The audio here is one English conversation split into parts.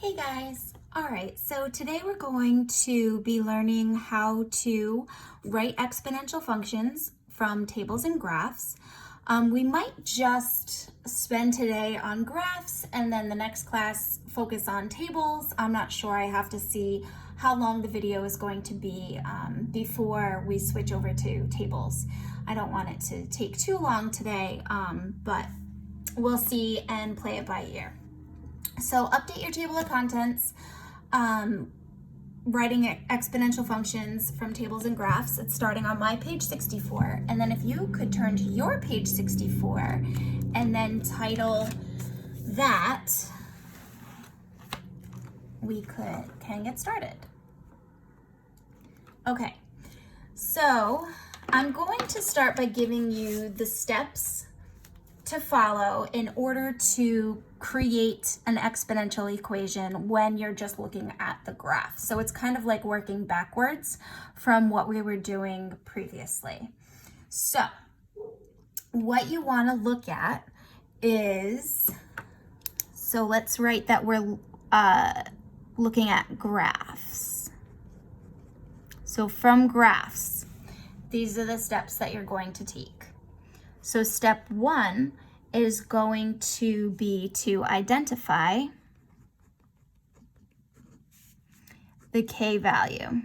Hey guys! Alright, so today we're going to be learning how to write exponential functions from tables and graphs. We might just spend today on graphs and then the next class focus on tables. I'm not sure. I have to see how long the video is going to be before we switch over to tables. I don't want it to take too long today, but we'll see and play it by ear. So update your table of contents, writing exponential functions from tables and graphs. It's starting on my page 64. And then if you could turn to your page 64 and then title that, we can get started. Okay, so I'm going to start by giving you the steps to follow in order to create an exponential equation when you're just looking at the graph. So it's kind of like working backwards from what we were doing previously. So what you want to look at is, so let's write that we're looking at graphs. So from graphs, these are the steps that you're going to take. So step one is going to be to identify the K value.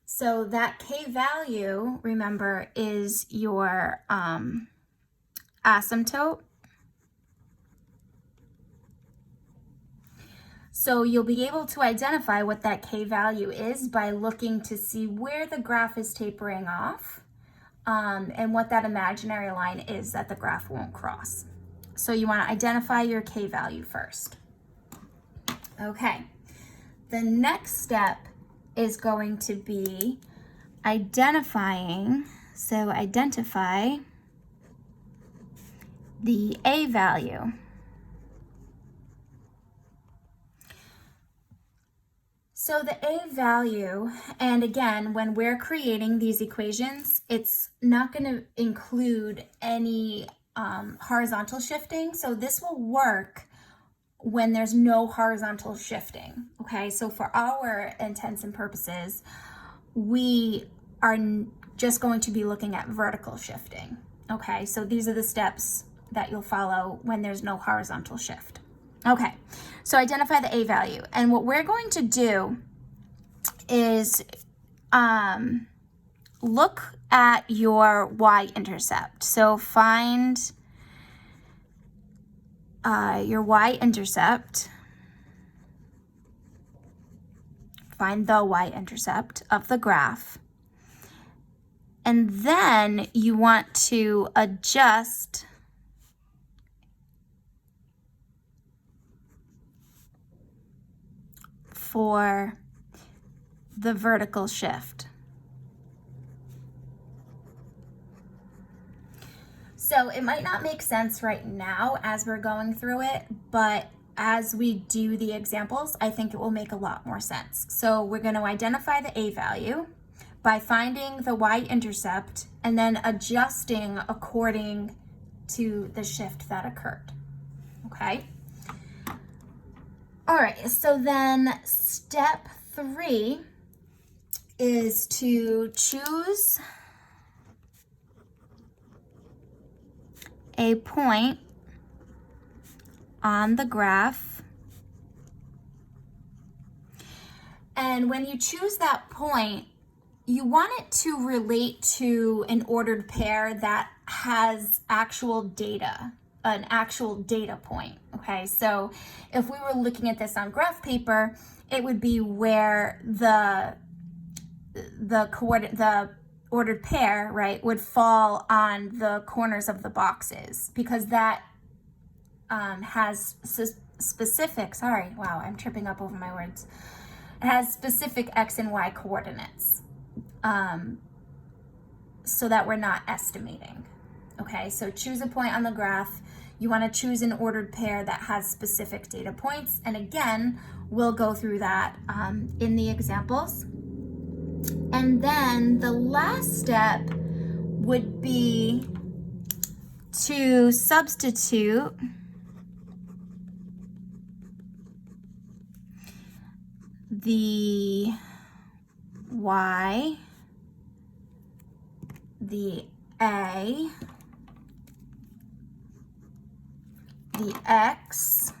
So that K value, remember, is your asymptote. So you'll be able to identify what that K value is by looking to see where the graph is tapering off and what that imaginary line is that the graph won't cross. So you want to identify your K value first. Okay, the next step is going to be identifying, so identify the A value. So the A value, and again, when we're creating these equations, it's not going to include any horizontal shifting. So this will work when there's no horizontal shifting. Okay, so for our intents and purposes, we are just going to be looking at vertical shifting. Okay, so these are the steps that you'll follow when there's no horizontal shift. Okay, so identify the A value. And what we're going to do is look at your y-intercept. So find your y-intercept. Find the y-intercept of the graph. And then you want to adjust for the vertical shift. So it might not make sense right now as we're going through it, but as we do the examples, I think it will make a lot more sense. So we're going to identify the A value by finding the y-intercept and then adjusting according to the shift that occurred. Okay? All right, so then step 3 is to choose a point on the graph. And when you choose that point, you want it to relate to an ordered pair that has actual data, an actual data point. Okay, so if we were looking at this on graph paper, it would be where the ordered pair, right, would fall on the corners of the boxes, because that has specific, wow, I'm tripping up over my words. It has specific X and Y coordinates, so that we're not estimating. Okay, so choose a point on the graph. You want to choose an ordered pair that has specific data points. And again, we'll go through that in the examples. And then the last step would be to substitute the Y, the A, the X,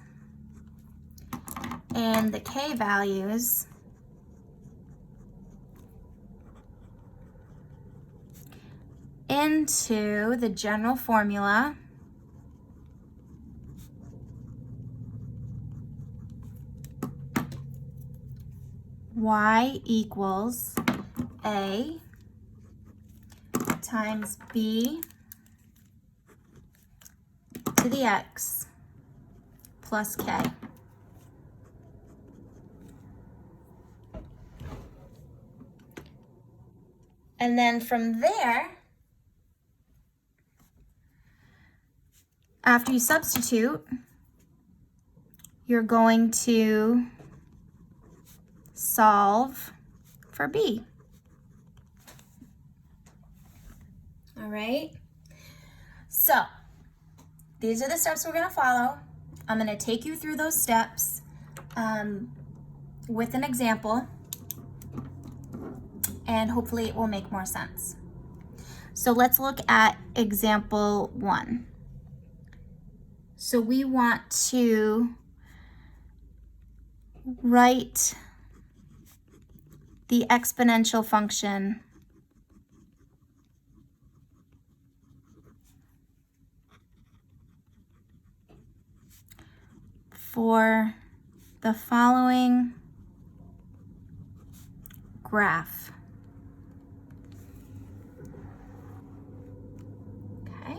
and the K values into the general formula Y equals A times B to the X plus K. And then from there, after you substitute, you're going to solve for B. All right, so these are the steps we're going to follow. I'm going to take you through those steps with an example, and hopefully it will make more sense. So let's look at example 1. So we want to write the exponential function for the following graph. Okay,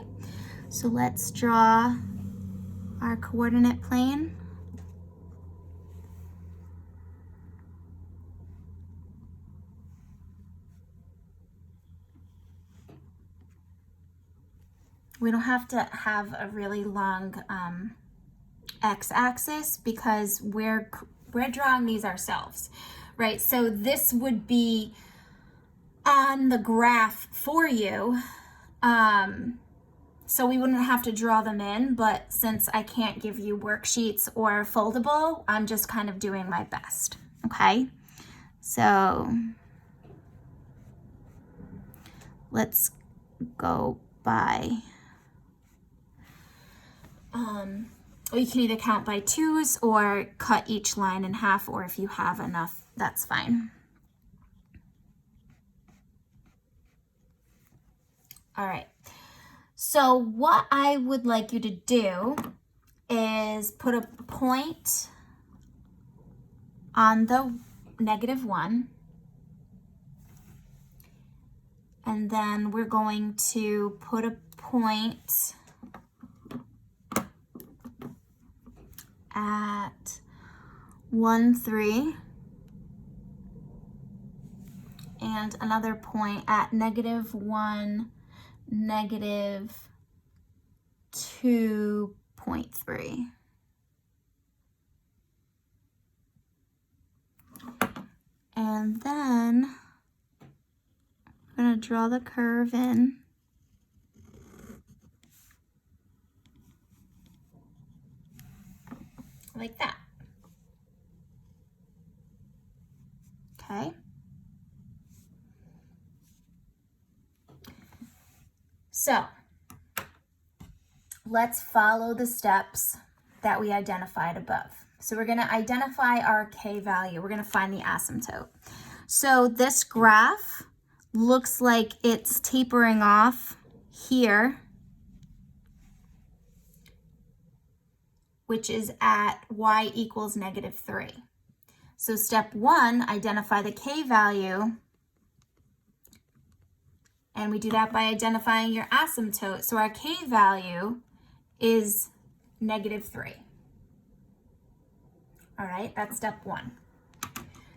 so let's draw our coordinate plane. We don't have to have a really long x-axis because we're drawing these ourselves, right? So this would be on the graph for you. So we wouldn't have to draw them in, but since I can't give you worksheets or foldable, I'm just kind of doing my best, okay? So let's go by, or you can either count by 2s or cut each line in half, or if you have enough, that's fine. All right. So what I would like you to do is put a point on the -1, and then we're going to put a point at 1, 3, and another point at -1, -2.3. And then I'm going to draw the curve in. Like that. Okay. So let's follow the steps that we identified above. So we're going to identify our K value. We're going to find the asymptote. So this graph looks like it's tapering off here, which is at y equals -3. So step 1, identify the K value. And we do that by identifying your asymptote. So our K value is -3. All right, that's step 1.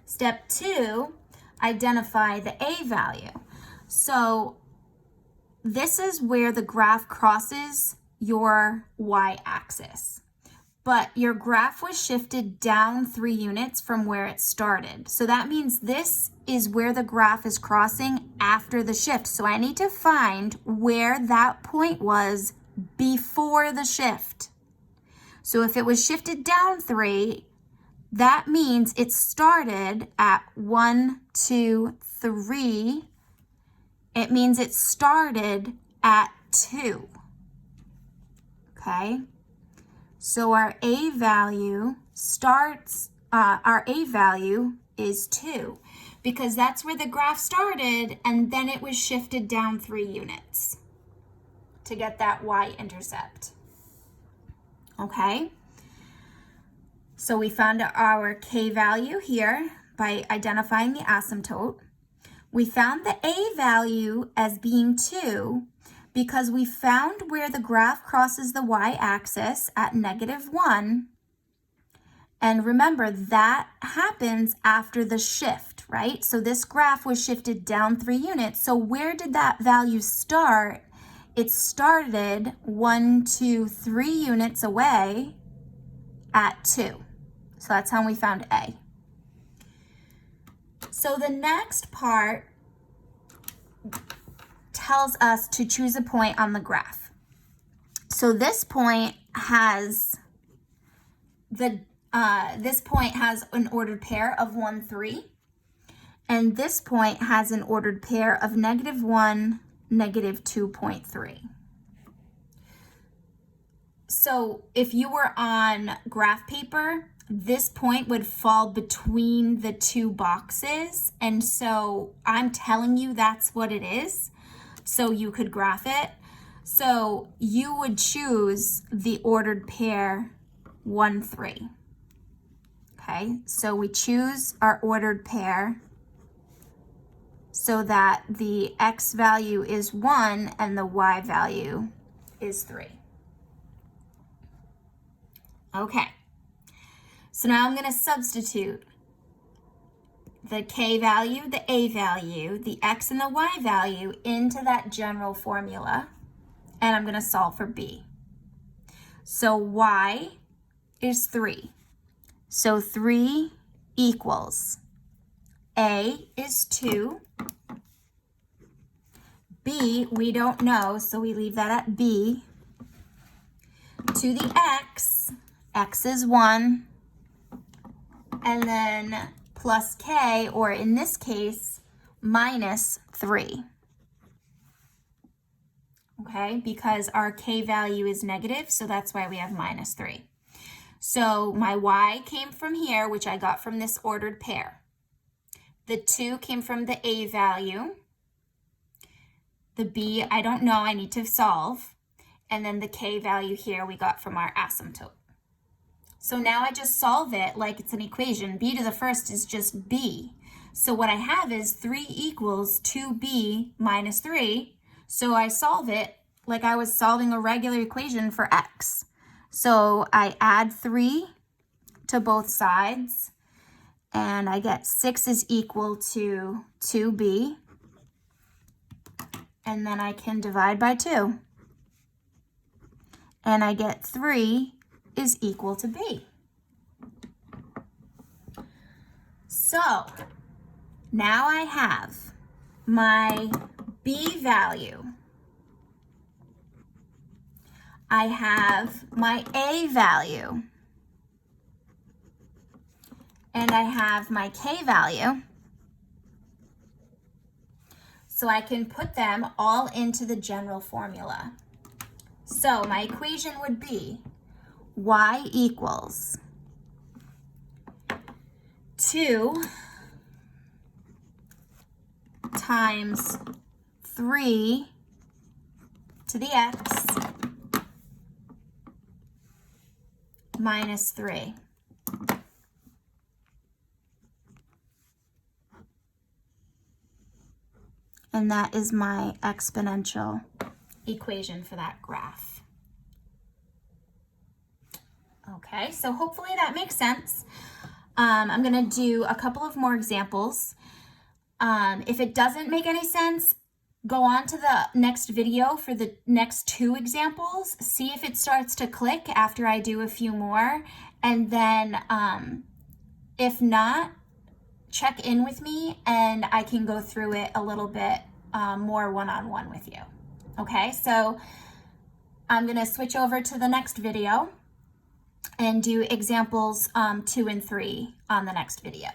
Step 2, identify the A value. So this is where the graph crosses your y-axis. But your graph was shifted down 3 units from where it started. So that means this is where the graph is crossing after the shift. So I need to find where that point was before the shift. So if it was shifted down 3, that means it started at 1, 2, 3. It means it started at 2. Okay? So our A value is 2 because that's where the graph started, and then it was shifted down 3 units to get that y-intercept. Okay? So we found our K value here by identifying the asymptote. We found the A value as being 2 because we found where the graph crosses the y-axis at -1. And remember, that happens after the shift, right? So this graph was shifted down 3 units. So where did that value start? It started 1, 2, 3 units away at 2. So that's how we found A. So the next part tells us to choose a point on the graph. So this point has an ordered pair of 1, 3, and this point has an ordered pair of -1, -2.3. So if you were on graph paper, this point would fall between the 2 boxes, and so I'm telling you that's what it is, so you could graph it. So you would choose the ordered pair 1, 3. Okay, so we choose our ordered pair so that the x value is 1 and the y value is 3. Okay, so now I'm going to substitute the K value, the A value, the X and the Y value into that general formula, and I'm going to solve for B. So Y is 3. So 3 equals A is 2. B, we don't know, so we leave that at B. To the X, X is 1. And then plus K, or in this case, -3. Okay, because our K value is negative, so that's why we have -3. So my Y came from here, which I got from this ordered pair. The 2 came from the A value. The B, I don't know, I need to solve. And then the K value here we got from our asymptote. So now I just solve it like it's an equation. B to the first is just B. So what I have is 3 equals 2B minus 3. So I solve it like I was solving a regular equation for X. So I add 3 to both sides, and I get 6 is equal to 2B. And then I can divide by 2. And I get 3 is equal to B. So now I have my B value. I have my A value. And I have my K value. So I can put them all into the general formula. So my equation would be y equals 2 times 3 to the x minus 3. And that is my exponential equation for that graph. Okay, so hopefully that makes sense. I'm gonna do a couple of more examples. If it doesn't make any sense, go on to the next video for the next 2 examples. See if it starts to click after I do a few more. And then if not, check in with me and I can go through it a little bit more one-on-one with you. Okay, so I'm gonna switch over to the next video and do examples 2 and 3 on the next video.